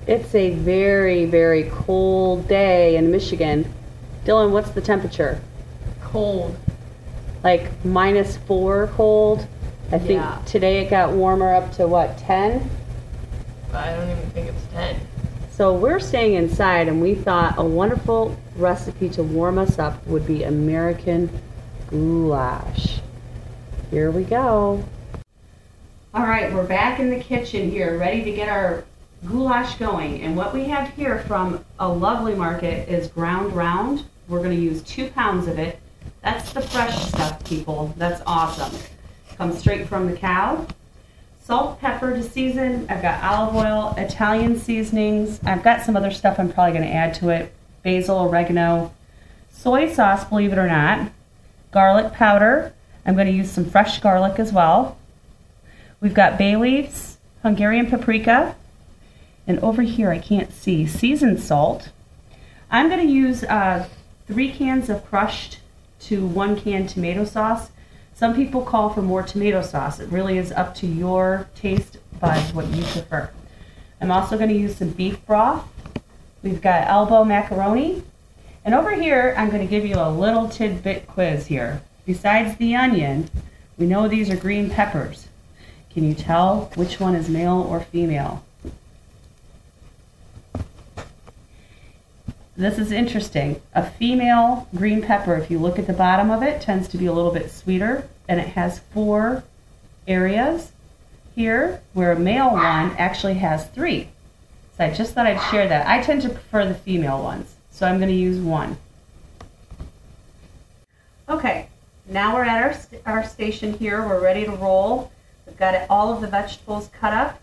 It's a very, very cold day in Michigan. Dylan, what's the temperature? Cold. Like -4 cold. I think today it got warmer up to what, 10? I don't even think it's 10. So we're staying inside, and we thought a wonderful recipe to warm us up would be American goulash. Here we go. All right, we're back in the kitchen here, ready to get our goulash going. And what we have here from a lovely market is ground round. We're going to use 2 pounds of it. That's the fresh stuff, people. That's awesome. Comes straight from the cow. Salt, pepper to season. I've got olive oil, Italian seasonings. I've got some other stuff I'm probably going to add to it. Basil, oregano, soy sauce, believe it or not. Garlic powder. I'm going to use some fresh garlic as well. We've got bay leaves, Hungarian paprika, and over here I can't see, seasoned salt. I'm going to use 3 cans of crushed to 1 can tomato sauce. Some people call for more tomato sauce. It really is up to your taste buds what you prefer. I'm also going to use some beef broth. We've got elbow macaroni. And over here, I'm going to give you a little tidbit quiz here. Besides the onion, we know these are green peppers. Can you tell which one is male or female? This is interesting. A female green pepper, if you look at the bottom of it, tends to be a little bit sweeter, and it has 4 areas here, where a male one actually has 3. So I just thought I'd share that. I tend to prefer the female ones, so I'm going to use 1. Okay, now we're at our station here. We're ready to roll. We've got all of the vegetables cut up.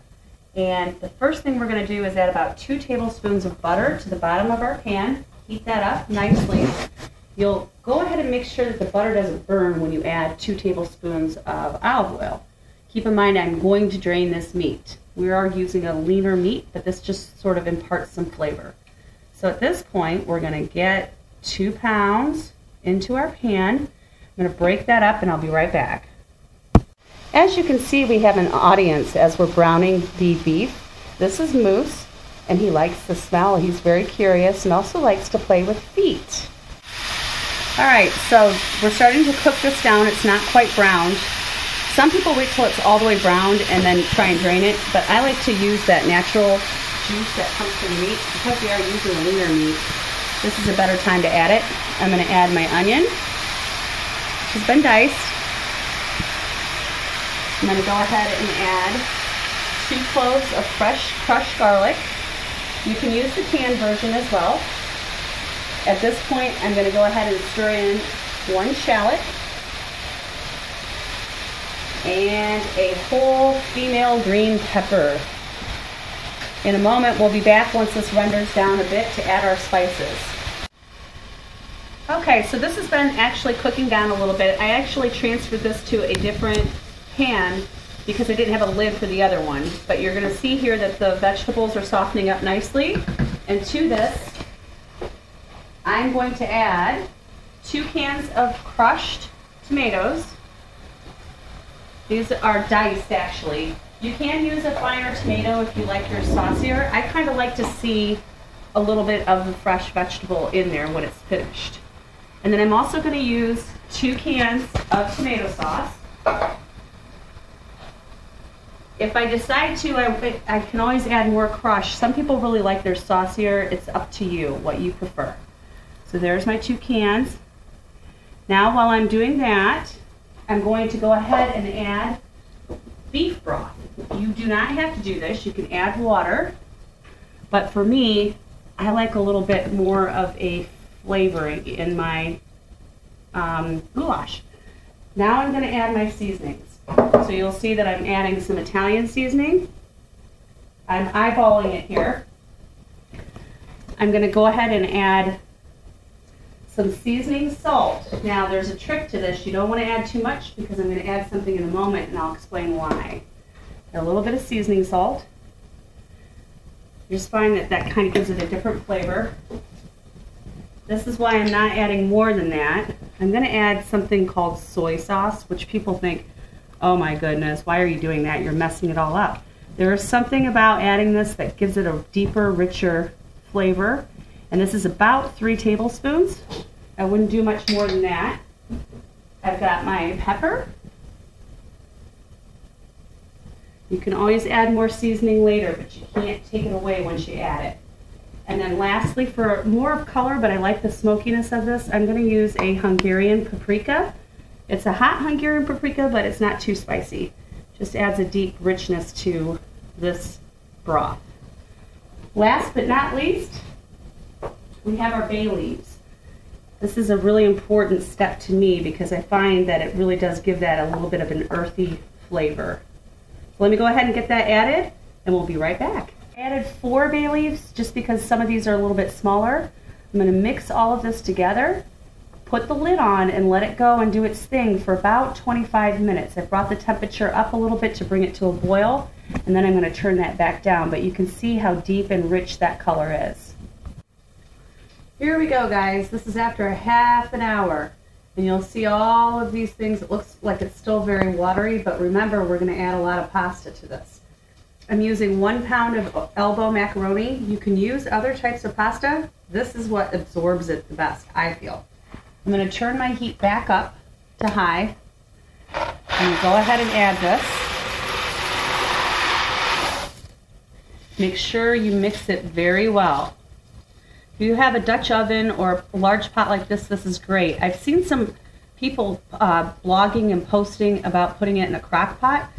And the first thing we're going to do is add about 2 tablespoons of butter to the bottom of our pan. Heat that up nicely. You'll go ahead and make sure that the butter doesn't burn when you add 2 tablespoons of olive oil. Keep in mind, I'm going to drain this meat. We are using a leaner meat, but this just sort of imparts some flavor. So at this point, we're going to get 2 pounds into our pan. I'm going to break that up, and I'll be right back. As you can see, we have an audience as we're browning the beef. This is Moose, and he likes the smell. He's very curious and also likes to play with feet. All right, so we're starting to cook this down. It's not quite browned. Some people wait till it's all the way browned and then try and drain it, but I like to use that natural juice that comes from the meat. Because we are using a leaner meat, this is a better time to add it. I'm going to add my onion, which has been diced. I'm going to go ahead and add 2 cloves of fresh crushed garlic. You can use the canned version as well. At this point, I'm going to go ahead and stir in 1 shallot and a whole female green pepper. In a moment, we'll be back once this renders down a bit to add our spices. Okay, so this has been actually cooking down a little bit. I actually transferred this to a different pan because I didn't have a lid for the other one. But you're going to see here that the vegetables are softening up nicely. And to this, I'm going to add 2 cans of crushed tomatoes. These are diced, actually. You can use a finer tomato if you like your saucier. I kind of like to see a little bit of the fresh vegetable in there when it's finished. And then I'm also going to use 2 cans of tomato sauce. If I decide to, I can always add more crushed. Some people really like their saucier. It's up to you, what you prefer. So there's my 2 cans. Now while I'm doing that, I'm going to go ahead and add beef broth. You do not have to do this. You can add water. But for me, I like a little bit more of a flavor in my goulash. Now I'm going to add my seasonings. So you'll see that I'm adding some Italian seasoning. I'm eyeballing it here. I'm going to go ahead and add some seasoning salt. Now there's a trick to this. You don't want to add too much because I'm going to add something in a moment and I'll explain why. A little bit of seasoning salt. You just find that that kind of gives it a different flavor. This is why I'm not adding more than that. I'm going to add something called soy sauce, which people think, oh my goodness, why are you doing that? You're messing it all up. There is something about adding this that gives it a deeper, richer flavor. And this is about 3 tablespoons. I wouldn't do much more than that. I've got my pepper. You can always add more seasoning later, but you can't take it away once you add it. And then lastly, for more of color, but I like the smokiness of this, I'm going to use a Hungarian paprika. It's a hot Hungarian paprika, but it's not too spicy. Just adds a deep richness to this broth. Last but not least, we have our bay leaves. This is a really important step to me because I find that it really does give that a little bit of an earthy flavor. So let me go ahead and get that added, and we'll be right back. I added 4 bay leaves just because some of these are a little bit smaller. I'm going to mix all of this together, put the lid on, and let it go and do its thing for about 25 minutes. I brought the temperature up a little bit to bring it to a boil, and then I'm going to turn that back down, but you can see how deep and rich that color is. Here we go, guys. This is after a half an hour, and you'll see all of these things. It looks like it's still very watery, but remember, we're going to add a lot of pasta to this. I'm using 1 pound of elbow macaroni. You can use other types of pasta. This is what absorbs it the best, I feel. I'm going to turn my heat back up to high. I'm going to go ahead and add this. Make sure you mix it very well. If you have a Dutch oven or a large pot like this, this is great. I've seen some people blogging and posting about putting it in a crock pot.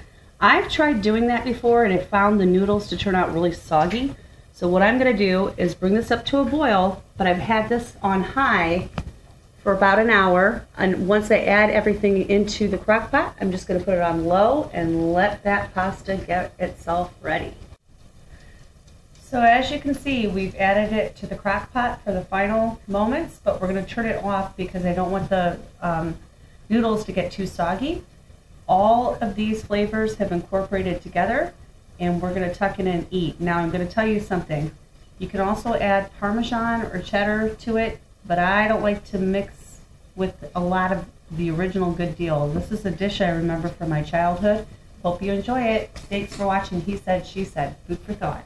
I've tried doing that before, and I found the noodles to turn out really soggy. So what I'm going to do is bring this up to a boil, but I've had this on high for about an hour. And once I add everything into the crock pot, I'm just going to put it on low and let that pasta get itself ready. So as you can see, we've added it to the crock pot for the final moments, but we're going to turn it off because I don't want the noodles to get too soggy. All of these flavors have incorporated together, and we're going to tuck it in and eat. Now I'm going to tell you something. You can also add Parmesan or cheddar to it, but I don't like to mix with a lot of the original Good Deal. This is a dish I remember from my childhood. Hope you enjoy it. Thanks for watching He Said, She Said. Food for thought.